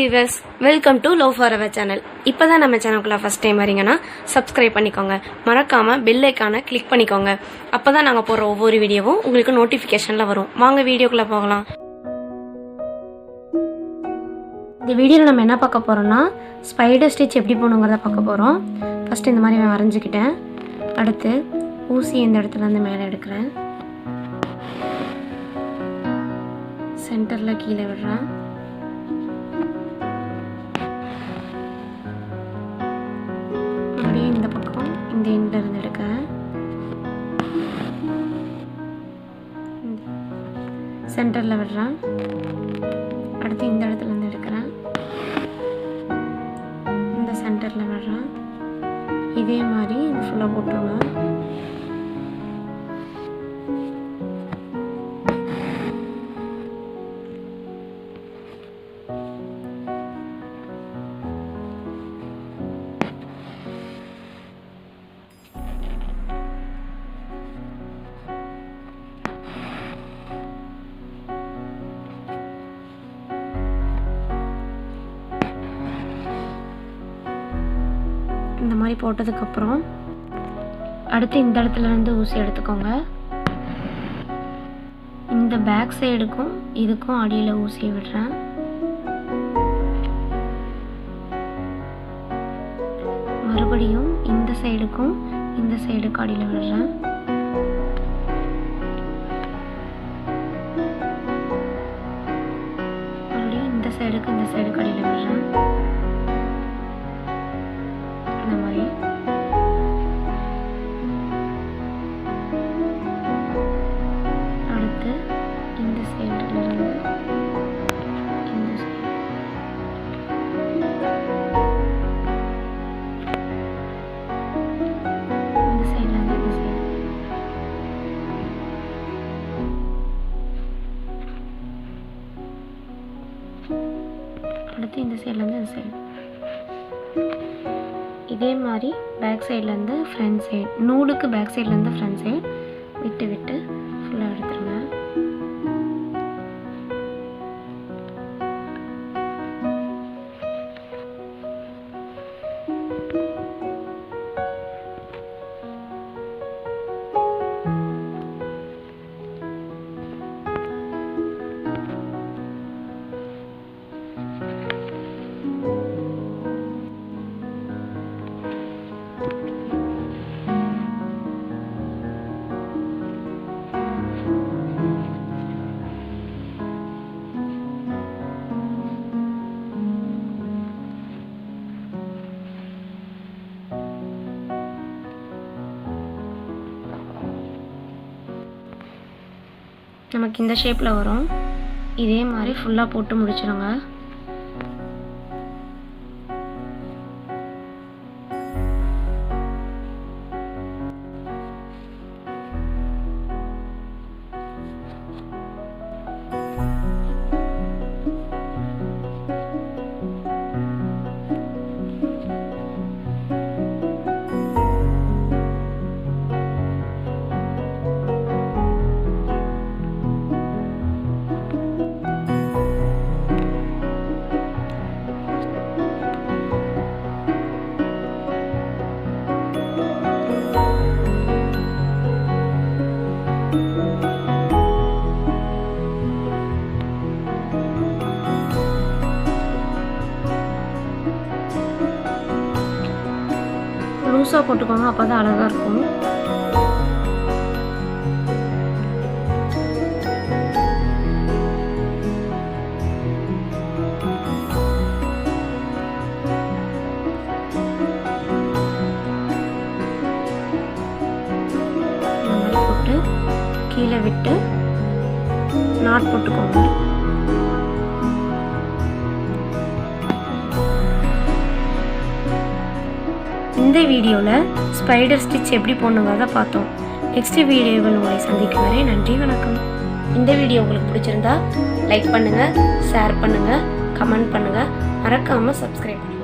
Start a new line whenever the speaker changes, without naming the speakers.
viewers, welcome to Love Forever channel. இப்பதான் நம்ம சேனலுக்குள்ள first time வரீங்கன்னா subscribe பண்ணிக்கோங்க. மறக்காம bell icon-ஐ click பண்ணிக்கோங்க. அப்பதான் நாங்க போடுற ஒவ்வொரு வீடியோவும் உங்களுக்கு நோட்டிஃபிகேஷன்ல வரும். வாங்க வீடியோக்குள்ள போகலாம். இந்த வீடியோல நம்ம என்ன பார்க்க போறோம்னா ஸ்பைடர் ஸ்டிட்ச் எப்படி போணும்ங்கறத பார்க்க போறோம். ஃபர்ஸ்ட் இந்த மாதிரி வரைஞ்சிக்கிட்டேன். அடுத்து ஊசி இந்த இடத்துல இருந்து மேலே எடுக்கிறேன். சென்டர்ல கீழே விடுறேன். அப்படியே இந்த பக்கம் இந்த எண்ட்ல இருந்து எடுக்கிறேன். சென்டர்ல விடுறேன். அடுத்து இந்த இடத்துல இருந்து எடுக்கிறேன். இந்த சென்டர்ல விடுறேன். இதே மாதிரி இது ஃபுல்லா போட்டுருங்க. இந்த மாதிரி போட்டதுக்கு அப்புறம் அடுத்து இந்த இடத்துல இருந்து ஊசி எடுத்துக்கோங்க. இந்த பேக் சைடுக்கும் இதுக்கும் அடியில ஊசியை விடுறேன். மறுபடியும் இந்த சைடுக்கும் இந்த சைடுக்கு அடியில விடுறேன். மறுபடியும் இந்த சைடுக்கு இந்த சைடுக்கு அடியில விடுறேன். அடுத்து இந்த சைடுல இருந்து இந்த சைடு இந்த சைடுல இருந்து இந்த சைடு அடுத்து இந்த சைடுல இருந்து இந்த சைடு இதே மாதிரி பேக் சைடுல இருந்து ஃப்ரண்ட் சைடு நூலுக்கு பேக் சைடுல இருந்து ஃப்ரண்ட் சைடு விட்டு விட்டு ஃபுல்லா எடுத்துருங்க. நமக்கு இந்த ஷேப்பில் வரும். இதே மாதிரி ஃபுல்லாக போட்டு முடிச்சிடுங்க. லூஸாக போட்டுக்கோங்க, அப்போ தான் அழகாக இருக்கும். போட்டு கீழே விட்டு நாட் போட்டுக்கோங்க. இந்த வீடியோவில் ஸ்பைடர் ஸ்டிச் எப்படி போடணுங்கிறத பார்த்தோம். நெக்ஸ்ட் வீடியோவில் உங்களை சந்திக்கும் வரை நன்றி, வணக்கம். இந்த வீடியோ உங்களுக்கு பிடிச்சிருந்தா லைக் பண்ணுங்கள், ஷேர் பண்ணுங்கள், கமெண்ட் பண்ணுங்கள், மறக்காமல் சப்ஸ்கிரைப் பண்ணுங்கள்.